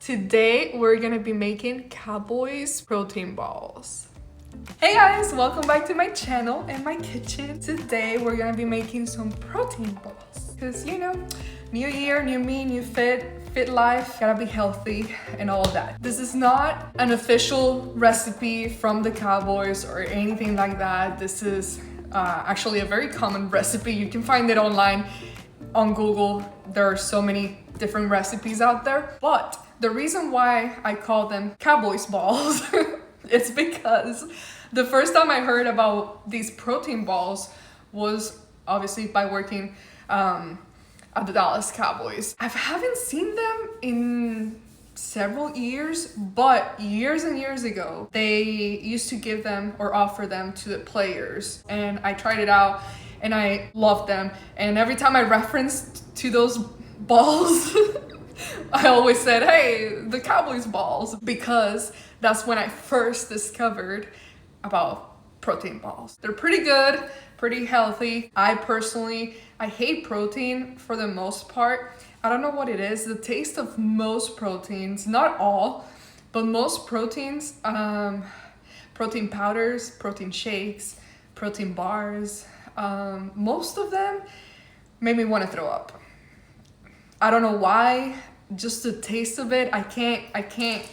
Today we're gonna be making Cowboys protein balls. Hey guys, welcome back to my channel and my kitchen. Today we're gonna be making some protein balls. Cause you know, new year, new me, new fit life, gotta be healthy and all that. This is not an official recipe from the Cowboys or anything like that. This is actually a very common recipe. You can find it online on Google. There are so many different recipes out there, but the reason why I call them Cowboys balls it's because the first time I heard about these protein balls was obviously by working at the Dallas Cowboys. I haven't seen them in several years, but years and years ago, they used to give them or offer them to the players. And I tried it out and I loved them. And every time I referenced to those balls, I always said, hey, the Cowboys balls, because that's when I first discovered about protein balls. They're pretty good, pretty healthy. I hate protein for the most part. I don't know what it is. The taste of most proteins, not all, but most proteins, protein powders, protein shakes, protein bars, most of them made me want to throw up. I don't know why, just the taste of it, I can't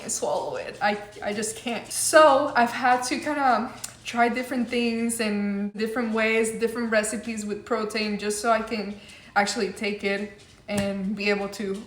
swallow it. I just can't. So I've had to kind of try different things and different ways, different recipes with protein, just so I can actually take it and be able to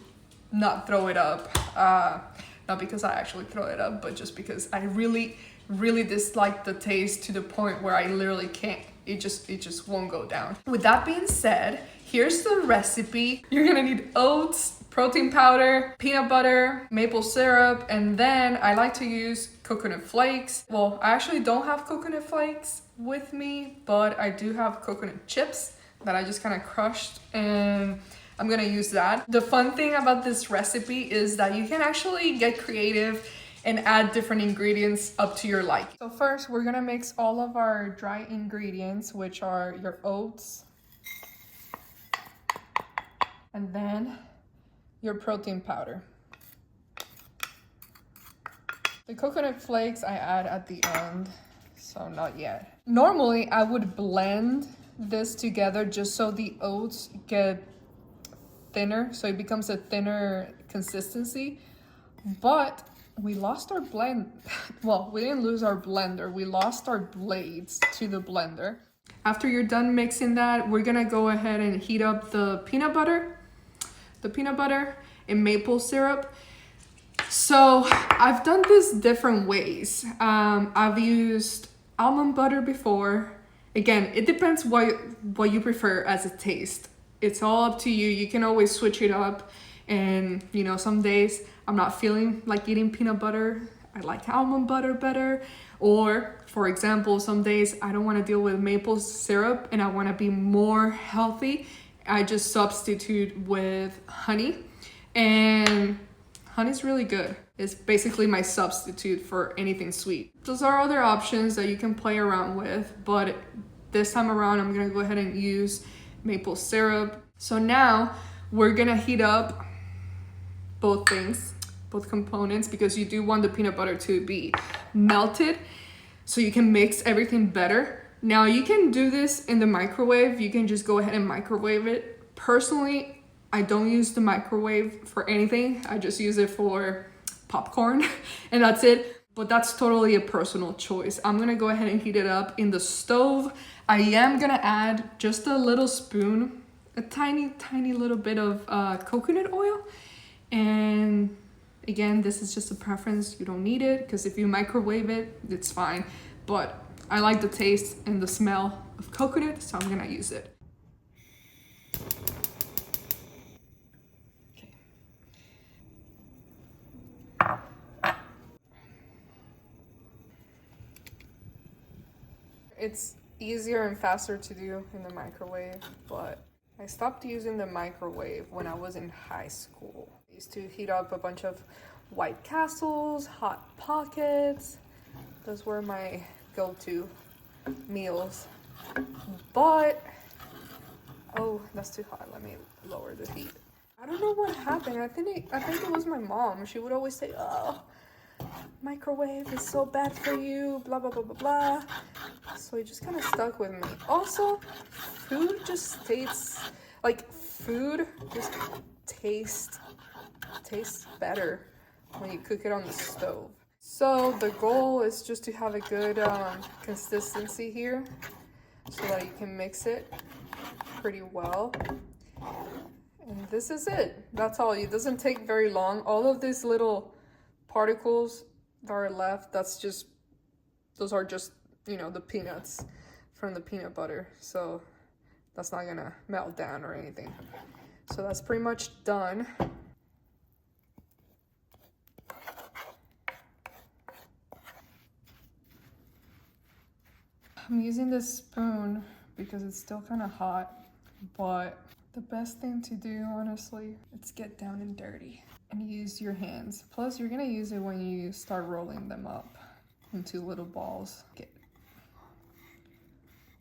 not throw it up. Not because I actually throw it up, but just because I really dislike the taste to the point where I literally can't. It just won't go down. With that being said, here's the recipe. You're gonna need oats, protein powder, peanut butter, maple syrup, and then I like to use coconut flakes. Well, I actually don't have coconut flakes with me, but I do have coconut chips that I just kind of crushed, and I'm gonna use that. The fun thing about this recipe is that you can actually get creative and add different ingredients up to your liking. So first, we're gonna mix all of our dry ingredients, which are your oats, and then your protein powder. The coconut flakes I add at the end, so not yet. Normally, I would blend this together just so the oats get thinner, so it becomes a thinner consistency, but we lost our blend. Well, we didn't lose our blender, we lost our blades to the blender. After you're done mixing that, we're gonna go ahead and heat up the peanut butter and maple syrup. So I've done this different ways. I've used almond butter before. Again, it depends what you prefer as a taste. It's all up to you. You can always switch it up. And you know, some days I'm not feeling like eating peanut butter. I like almond butter better. Or for example, some days I don't want to deal with maple syrup and I want to be more healthy. I just substitute with honey, and honey's really good. It's basically my substitute for anything sweet. Those are other options that you can play around with, but this time around I'm gonna go ahead and use maple syrup. So now we're gonna heat up both components, because you do want the peanut butter to be melted so you can mix everything better. Now you can do this in the microwave. You can just go ahead and microwave it. Personally, I don't use the microwave for anything. I just use it for popcorn and that's it. But that's totally a personal choice. I'm gonna go ahead and heat it up in the stove. I am gonna add just a little spoon, a tiny little bit of coconut oil. And again, this is just a preference. You don't need it, because if you microwave it, it's fine. But I like the taste and the smell of coconut, so I'm gonna use it. Okay. It's easier and faster to do in the microwave, but I stopped using the microwave when I was in high school. I used to heat up a bunch of White Castles, Hot Pockets. Those were my go-to meals. But, oh, that's too hot. Let me lower the heat. I don't know what happened. I think it was my mom. She would always say, "Oh, microwave is so bad for you, blah blah blah blah blah." So it just kind of stuck with me. Also, food just tastes tastes better when you cook it on the stove. So the goal is just to have a good consistency here so that you can mix it pretty well. And this is it. That's all. It doesn't take very long. All of these little particles that are left, those are just, you know, the peanuts from the peanut butter. So that's not gonna melt down or anything. So that's pretty much done. I'm using this spoon because it's still kind of hot, but the best thing to do, honestly, is get down and dirty and use your hands. Plus, you're gonna use it when you start rolling them up into little balls.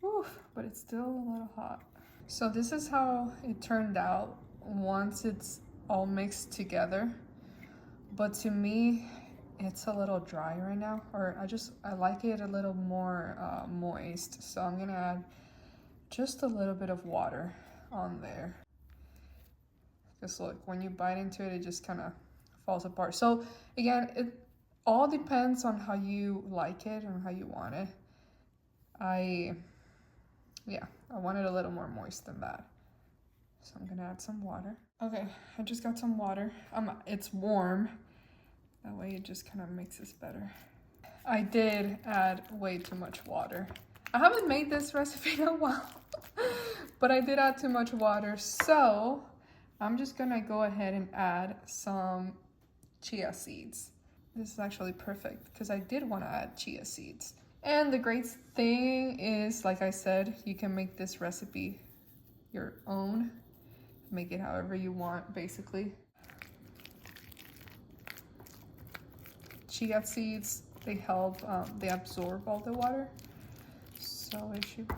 But it's still a little hot. So this is how it turned out once it's all mixed together. But to me, it's a little dry right now, or I like it a little more moist. So I'm gonna add just a little bit of water on there. Just look, when you bite into it, it just kind of falls apart. So again, it all depends on how you like it and how you want it. I want it a little more moist than that. So I'm gonna add some water. Okay, I just got some water. It's warm. That way it just kind of mixes better. I did add way too much water. I haven't made this recipe in a while, but I did add too much water. So I'm just gonna go ahead and add some chia seeds. This is actually perfect because I did want to add chia seeds. And the great thing is, like I said, you can make this recipe your own. Make it however you want, basically. Chia seeds, they help, they absorb all the water. So it should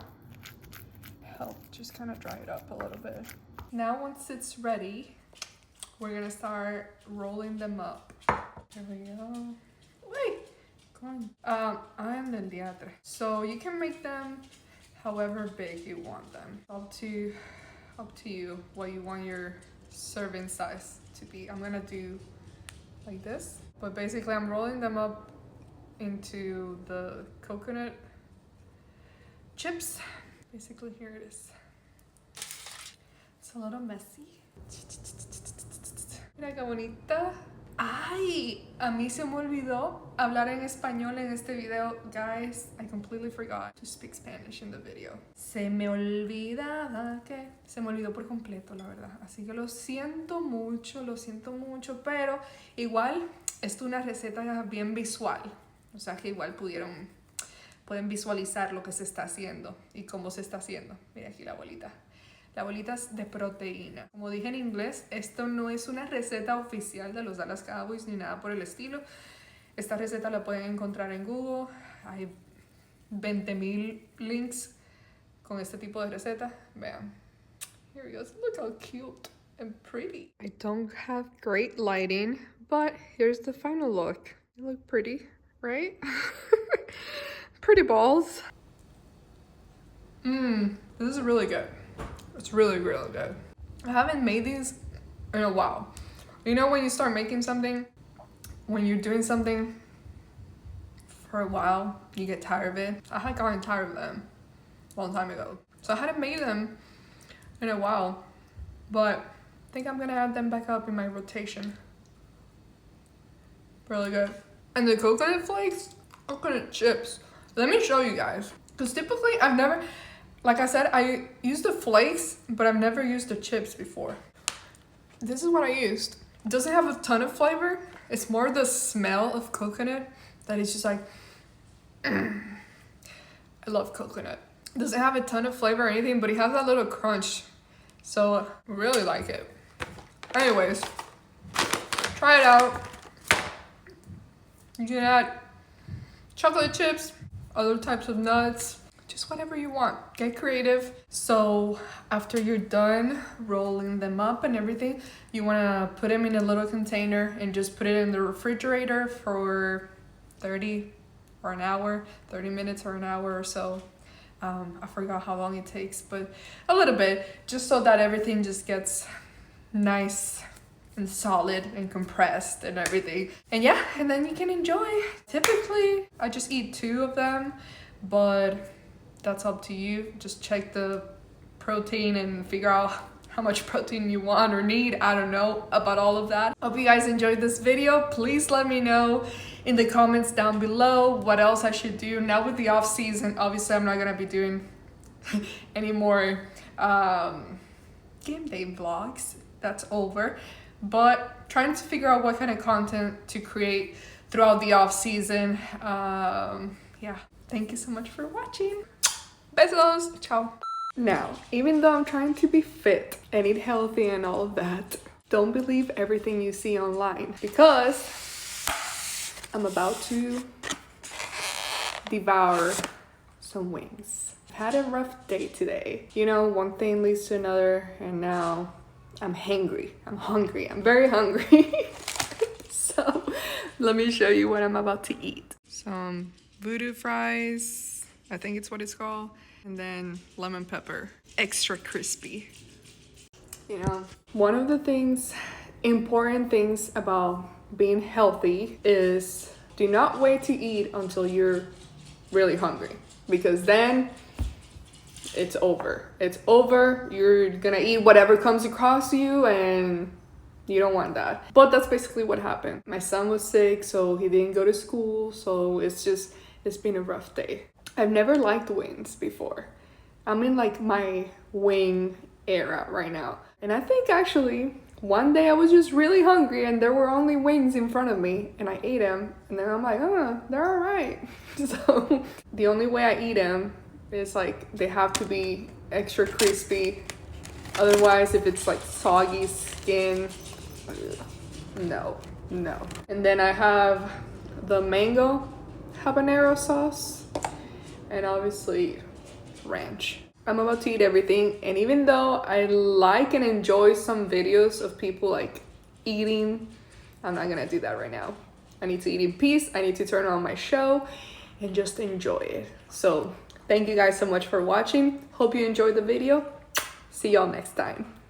help just kind of dry it up a little bit. Now once it's ready, we're gonna start rolling them up. Here we go. Wait, come on. I'm del diatre. So you can make them however big you want them. Up to you what you want your serving size to be. I'm gonna do like this, but basically I'm rolling them up into the coconut chips. Basically, here it is. It's a little messy. Mira qué bonita. Ay, a mí se me olvidó hablar en español en este video. Guys, I completely forgot to speak Spanish in the video. Se me olvidaba que... Se me olvidó por completo, la verdad. Así que lo siento mucho, pero igual esto es una receta bien visual. O sea que igual pueden visualizar lo que se está haciendo y cómo se está haciendo. Mira aquí la bolita. La bolita es de proteína. Como dije en inglés, esto no es una receta oficial de los Dallas Cowboys ni nada por el estilo. Esta receta la pueden encontrar en Google. Hay 20,000 links con este tipo de receta. Vean. Here it goes. Look how cute and pretty. I don't have great lighting, but here's the final look. They look pretty, right? Pretty balls. This is really good. It's really, really good. I haven't made these in a while. You know when you start making something, when you're doing something for a while, you get tired of it. I had gotten tired of them a long time ago. So I hadn't made them in a while, but I think I'm gonna add them back up in my rotation. Really good. And the coconut flakes, coconut chips. Let me show you guys. Because typically I've never, like I said, I use the flakes, but I've never used the chips before. This is what I used. It doesn't have a ton of flavor. It's more the smell of coconut that is just like, I love coconut. It doesn't have a ton of flavor or anything, but it has that little crunch. So I really like it. Anyways, try it out. You can add chocolate chips, other types of nuts. just whatever you want. Get creative. So after you're done rolling them up and everything, you want to put them in a little container and just put it in the refrigerator for 30 or an hour, 30 minutes or an hour or so. I forgot how long it takes, but a little bit, just so that everything just gets nice and solid and compressed and everything. And yeah, and then you can enjoy. Typically, I just eat 2 of them, but that's up to you. Just check the protein and figure out how much protein you want or need. I don't know about all of that. Hope you guys enjoyed this video. Please let me know in the comments down below what else I should do. Now with the off season, obviously I'm not gonna be doing any more game day vlogs. That's over. But trying to figure out what kind of content to create throughout the off season. Yeah, thank you so much for watching. Besos, ciao. Now, even though I'm trying to be fit and eat healthy and all of that, don't believe everything you see online, because I'm about to devour some wings. I had a rough day today. You know, one thing leads to another, and now I'm hangry. I'm hungry. I'm very hungry. So let me show you what I'm about to eat. Some voodoo fries, I think it's what it's called. And then lemon pepper, extra crispy. You know, one of the important things about being healthy is do not wait to eat until you're really hungry, because then it's over. It's over. You're gonna eat whatever comes across you, and you don't want that. But that's basically what happened. My son was sick, so he didn't go to school. So it's been a rough day. I've never liked wings before. I'm in like my wing era right now. And I think actually one day I was just really hungry and there were only wings in front of me and I ate them. And then I'm like, oh, they're all right. So the only way I eat them is like they have to be extra crispy. Otherwise, if it's like soggy skin, no. And then I have the mango habanero sauce. And obviously ranch. I'm about to eat everything, and even though I like and enjoy some videos of people like eating, I'm not gonna do that right now. I need to eat in peace. I need to turn on my show and just enjoy it. So thank you guys so much for watching. Hope you enjoyed the video. See y'all next time.